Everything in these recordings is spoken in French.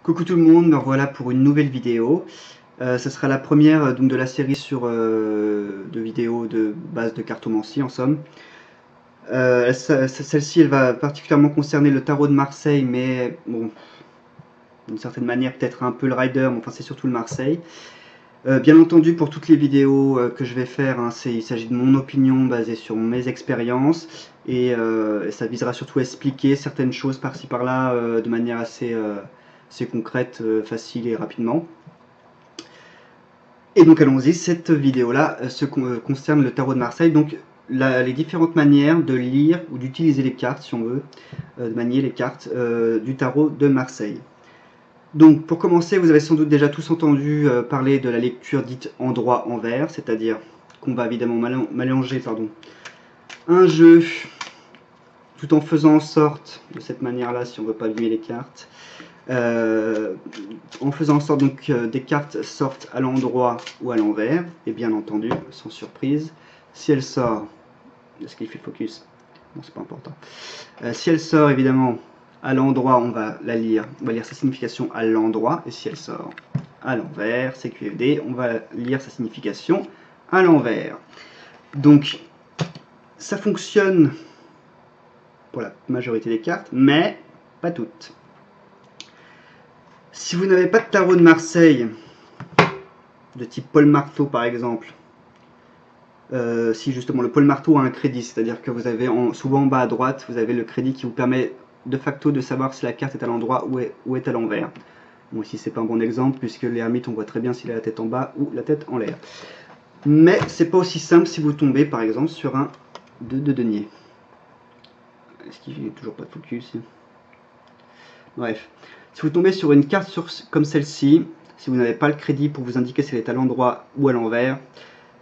Coucou tout le monde, me revoilà pour une nouvelle vidéo. Ce sera la première donc, de la série sur de vidéos de base de cartomancie en somme. Celle-ci elle va particulièrement concerner le tarot de Marseille, mais bon, d'une certaine manière peut-être un peu le Rider, mais enfin c'est surtout le Marseille. Bien entendu, pour toutes les vidéos que je vais faire, hein, il s'agit de mon opinion basée sur mes expériences et ça visera surtout à expliquer certaines choses par-ci par-là de manière assez concrète, facile et rapidement. Et donc allons-y, cette vidéo-là concerne le tarot de Marseille, donc les différentes manières de lire ou d'utiliser les cartes, si on veut, de manier les cartes du tarot de Marseille. Donc pour commencer, vous avez sans doute déjà tous entendu parler de la lecture dite endroit-envers, c'est-à-dire qu'on va évidemment mélanger un jeu tout en faisant en sorte, de cette manière-là, si on ne veut pas abîmer les cartes, en faisant en sorte donc des cartes sortent à l'endroit ou à l'envers, et bien entendu, sans surprise, si elle sort, est-ce qu'il fait focus? Bon, c'est pas important. Si elle sort évidemment à l'endroit, on va lire sa signification à l'endroit, et si elle sort à l'envers, c'est QFD, on va lire sa signification à l'envers. Donc, ça fonctionne pour la majorité des cartes, mais pas toutes. Si vous n'avez pas de tarot de Marseille, de type Paul Marteau par exemple, si justement le Paul Marteau a un crédit, c'est-à-dire que vous avez souvent en bas à droite, vous avez le crédit qui vous permet de facto de savoir si la carte est à l'endroit ou est à l'envers. Bon, ici c'est pas un bon exemple puisque l'ermite on voit très bien s'il a la tête en bas ou la tête en l'air. Mais c'est pas aussi simple si vous tombez par exemple sur un 2 de denier. Est-ce qu'il n'est toujours pas de focus? Bref, si vous tombez sur une carte comme celle-ci, si vous n'avez pas le crédit pour vous indiquer si elle est à l'endroit ou à l'envers,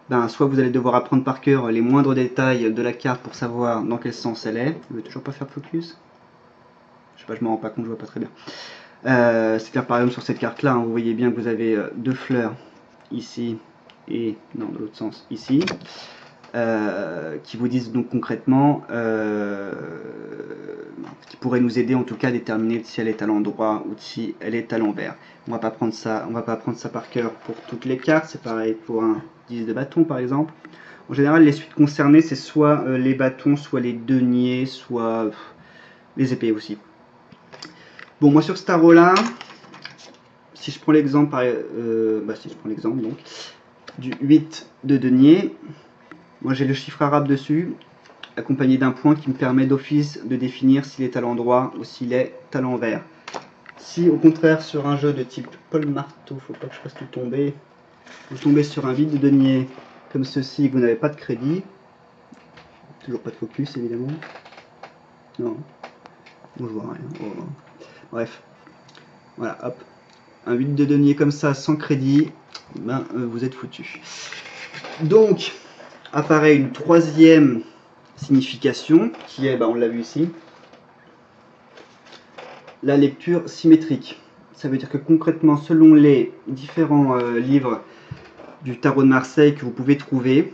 ben, soit vous allez devoir apprendre par cœur les moindres détails de la carte pour savoir dans quel sens elle est. Vous ne veut toujours pas faire focus? Je sais pas, je me rends pas compte, je vois pas très bien. C'est-à-dire par exemple sur cette carte là, hein, vous voyez bien que vous avez deux fleurs ici et non de l'autre sens ici, qui vous disent donc concrètement, qui pourrait nous aider en tout cas à déterminer si elle est à l'endroit ou si elle est à l'envers. On va pas prendre ça par cœur pour toutes les cartes, c'est pareil pour un 10 de bâton par exemple. En général les suites concernées c'est soit les bâtons, soit les deniers, soit les épées aussi. Bon, moi sur ce tarot là, si je prends l'exemple donc du 8 de denier, moi j'ai le chiffre arabe dessus, accompagné d'un point qui me permet d'office de définir s'il est à l'endroit ou s'il est à l'envers. Si au contraire sur un jeu de type Paul Marteau, faut pas que je fasse tout tomber, vous tombez sur un vide de denier comme ceci et que vous n'avez pas de crédit, toujours pas de focus évidemment, non, bon, je vois rien, oh. Bref, voilà, hop, un 8 de denier comme ça sans crédit, ben, vous êtes foutu. Donc apparaît une troisième signification qui est, ben, on l'a vu ici, la lecture symétrique. Ça veut dire que concrètement, selon les différents livres du tarot de Marseille que vous pouvez trouver,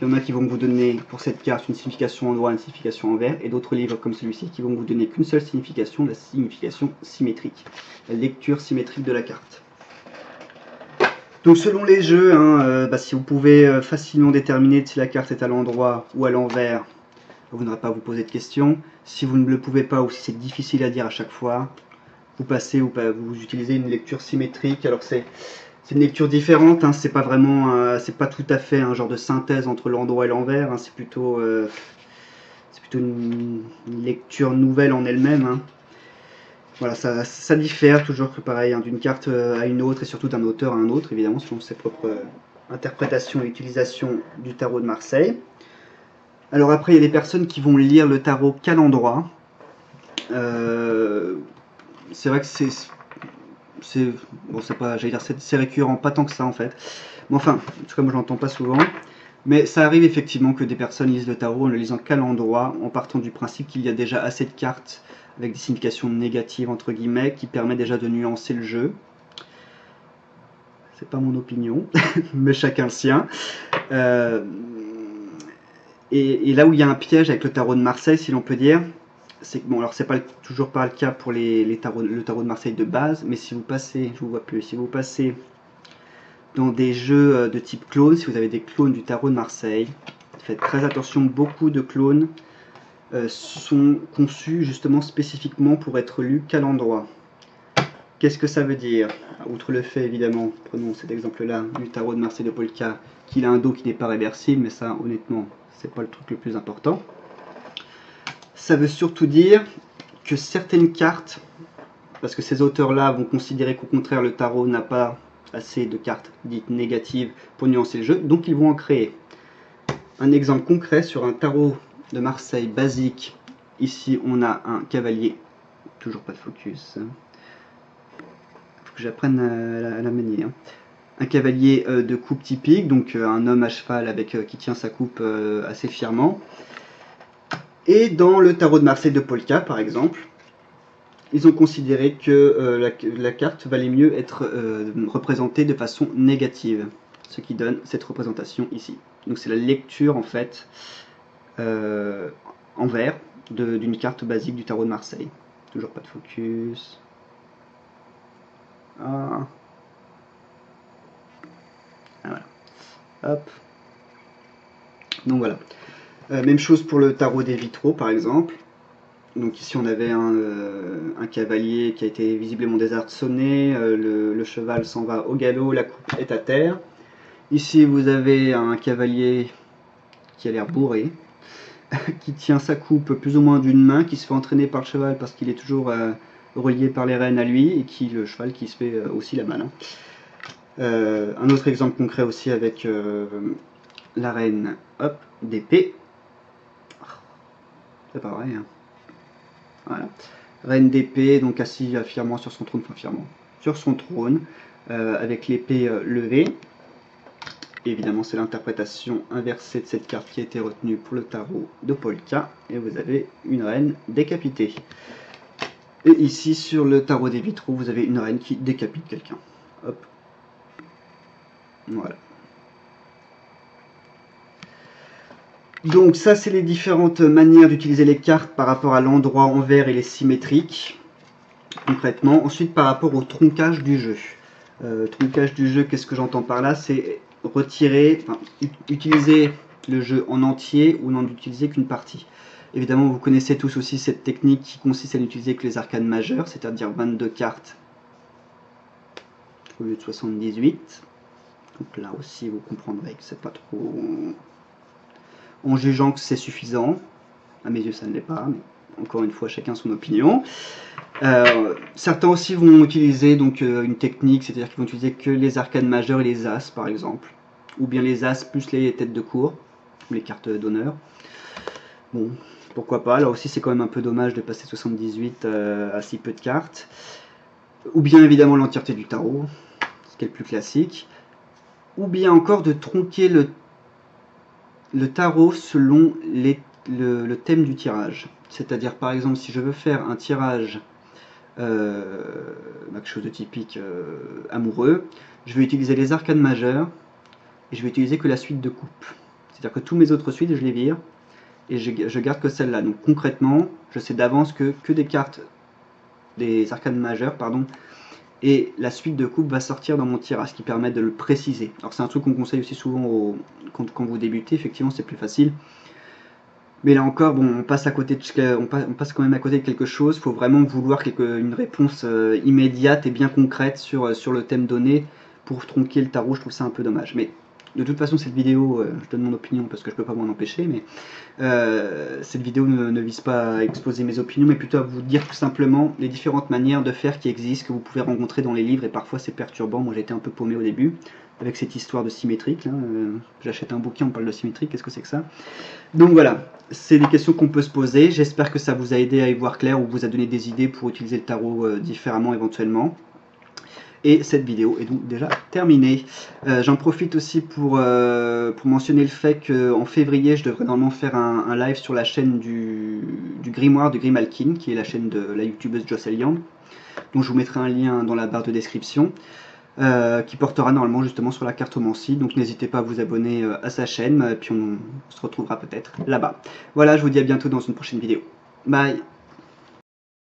il y en a qui vont vous donner pour cette carte une signification endroit, une signification envers, et d'autres livres comme celui-ci qui vont vous donner qu'une seule signification, la signification symétrique, la lecture symétrique de la carte. Donc selon les jeux, hein, si vous pouvez facilement déterminer si la carte est à l'endroit ou à l'envers, vous n'aurez pas à vous poser de questions. Si vous ne le pouvez pas ou si c'est difficile à dire à chaque fois, vous passez ou vous utilisez une lecture symétrique. Alors c'est une lecture différente, hein, c'est pas vraiment, c'est pas tout à fait un genre de synthèse entre l'endroit et l'envers, hein, c'est plutôt une lecture nouvelle en elle-même. Hein. Voilà, ça diffère toujours que pareil, hein, d'une carte à une autre et surtout d'un auteur à un autre, évidemment, selon ses propres interprétations et utilisations du tarot de Marseille. Alors après, il y a des personnes qui vont lire le tarot qu'à l'endroit. C'est vrai que c'est récurrent, pas tant que ça en fait. Mais enfin, en tout cas, moi je l'entends pas souvent. Mais ça arrive effectivement que des personnes lisent le tarot en le lisant qu'à l'endroit, en partant du principe qu'il y a déjà assez de cartes avec des significations négatives entre guillemets, qui permet déjà de nuancer le jeu. C'est pas mon opinion, mais chacun le sien. Et là où il y a un piège avec le tarot de Marseille, si l'on peut dire, c'est que bon, alors c'est pas toujours pas le cas pour le tarot de Marseille de base, mais si vous passez, je vous vois plus, si vous passez dans des jeux de type clone, si vous avez des clones du tarot de Marseille, faites très attention, beaucoup de clones sont conçus justement spécifiquement pour être lus qu'à l'endroit. Qu'est-ce que ça veut dire? Outre le fait, évidemment, prenons cet exemple-là, du tarot de Marseille de Polka, qu'il a un dos qui n'est pas réversible, mais ça, honnêtement, c'est pas le truc le plus important. Ça veut surtout dire que certaines cartes, parce que ces auteurs-là vont considérer qu'au contraire, le tarot n'a pas assez de cartes dites négatives pour nuancer le jeu, donc ils vont en créer. Un exemple concret sur un tarot de Marseille basique, ici on a un cavalier, toujours pas de focus, faut que j'apprenne à la manier, hein. Un cavalier de coupe typique, donc un homme à cheval avec, qui tient sa coupe assez fièrement. Et dans le tarot de Marseille de Polka, par exemple, ils ont considéré que la carte valait mieux être représentée de façon négative, ce qui donne cette représentation ici. Donc c'est la lecture en fait en vert d'une carte basique du tarot de Marseille. Toujours pas de focus. Ah. Voilà. Hop. Donc voilà. Même chose pour le tarot des vitraux par exemple. Donc ici on avait un cavalier qui a été visiblement désarçonné, le cheval s'en va au galop, la coupe est à terre. Ici vous avez un cavalier qui a l'air bourré, qui tient sa coupe plus ou moins d'une main, qui se fait entraîner par le cheval parce qu'il est toujours relié par les rênes à lui, et le cheval qui se fait aussi la malle. Un autre exemple concret aussi avec la reine d'épée. C'est pas vrai, hein. Voilà. Reine d'épée, donc assis fièrement sur son trône, enfin fièrement, sur son trône, avec l'épée levée. Évidemment, c'est l'interprétation inversée de cette carte qui a été retenue pour le tarot de Polka, et vous avez une reine décapitée. Et ici, sur le tarot des vitraux, vous avez une reine qui décapite quelqu'un. Hop. Voilà. Donc ça, c'est les différentes manières d'utiliser les cartes par rapport à l'endroit en vert et les symétriques, concrètement. Ensuite, par rapport au truncage du jeu. Truncage du jeu, qu'est-ce que j'entends par là? C'est retirer, enfin, utiliser le jeu en entier ou n'en utiliser qu'une partie. Évidemment, vous connaissez tous aussi cette technique qui consiste à n'utiliser que les arcanes majeures, c'est-à-dire 22 cartes au lieu de 78. Donc là aussi, vous comprendrez que c'est pas trop... En jugeant que c'est suffisant. À mes yeux, ça ne l'est pas, mais encore une fois, chacun son opinion. Certains aussi vont utiliser donc une technique, c'est-à-dire qu'ils vont utiliser que les arcanes majeures et les as, par exemple. Ou bien les as plus les têtes de cour, les cartes d'honneur. Bon, pourquoi pas. Là aussi, c'est quand même un peu dommage de passer 78 à si peu de cartes. Ou bien évidemment l'entièreté du tarot, ce qui est le plus classique. Ou bien encore de tronquer le tarot selon le thème du tirage. C'est-à-dire par exemple si je veux faire un tirage quelque chose de typique amoureux, je vais utiliser les arcanes majeures et je vais utiliser que la suite de coupe. C'est-à-dire que tous mes autres suites je les vire et je garde que celle-là. Donc concrètement, je sais d'avance que des cartes des arcanes majeures, pardon, et la suite de coupe va sortir dans mon tirage, ce qui permet de le préciser. Alors c'est un truc qu'on conseille aussi souvent quand vous débutez, effectivement c'est plus facile. Mais là encore, bon, on passe quand même à côté de quelque chose. Il faut vraiment vouloir une réponse immédiate et bien concrète sur le thème donné pour tronquer le tarot. Je trouve ça un peu dommage. Mais de toute façon, cette vidéo, je donne mon opinion parce que je peux pas m'en empêcher, mais cette vidéo ne vise pas à exposer mes opinions, mais plutôt à vous dire tout simplement les différentes manières de faire qui existent, que vous pouvez rencontrer dans les livres, et parfois c'est perturbant. Moi j'ai été un peu paumé au début avec cette histoire de symétrique. J'achète un bouquin, on parle de symétrique, qu'est-ce que c'est que ça? Donc voilà, c'est des questions qu'on peut se poser. J'espère que ça vous a aidé à y voir clair ou vous a donné des idées pour utiliser le tarot différemment éventuellement. Et cette vidéo est donc déjà terminée. J'en profite aussi pour mentionner le fait qu'en février, je devrais normalement faire un live sur la chaîne du Grimoire de Grimalkin, qui est la chaîne de la youtubeuse Jocelyn, dont je vous mettrai un lien dans la barre de description, qui portera normalement justement sur la cartomancie. Donc n'hésitez pas à vous abonner à sa chaîne, puis on se retrouvera peut-être là-bas. Voilà, je vous dis à bientôt dans une prochaine vidéo. Bye!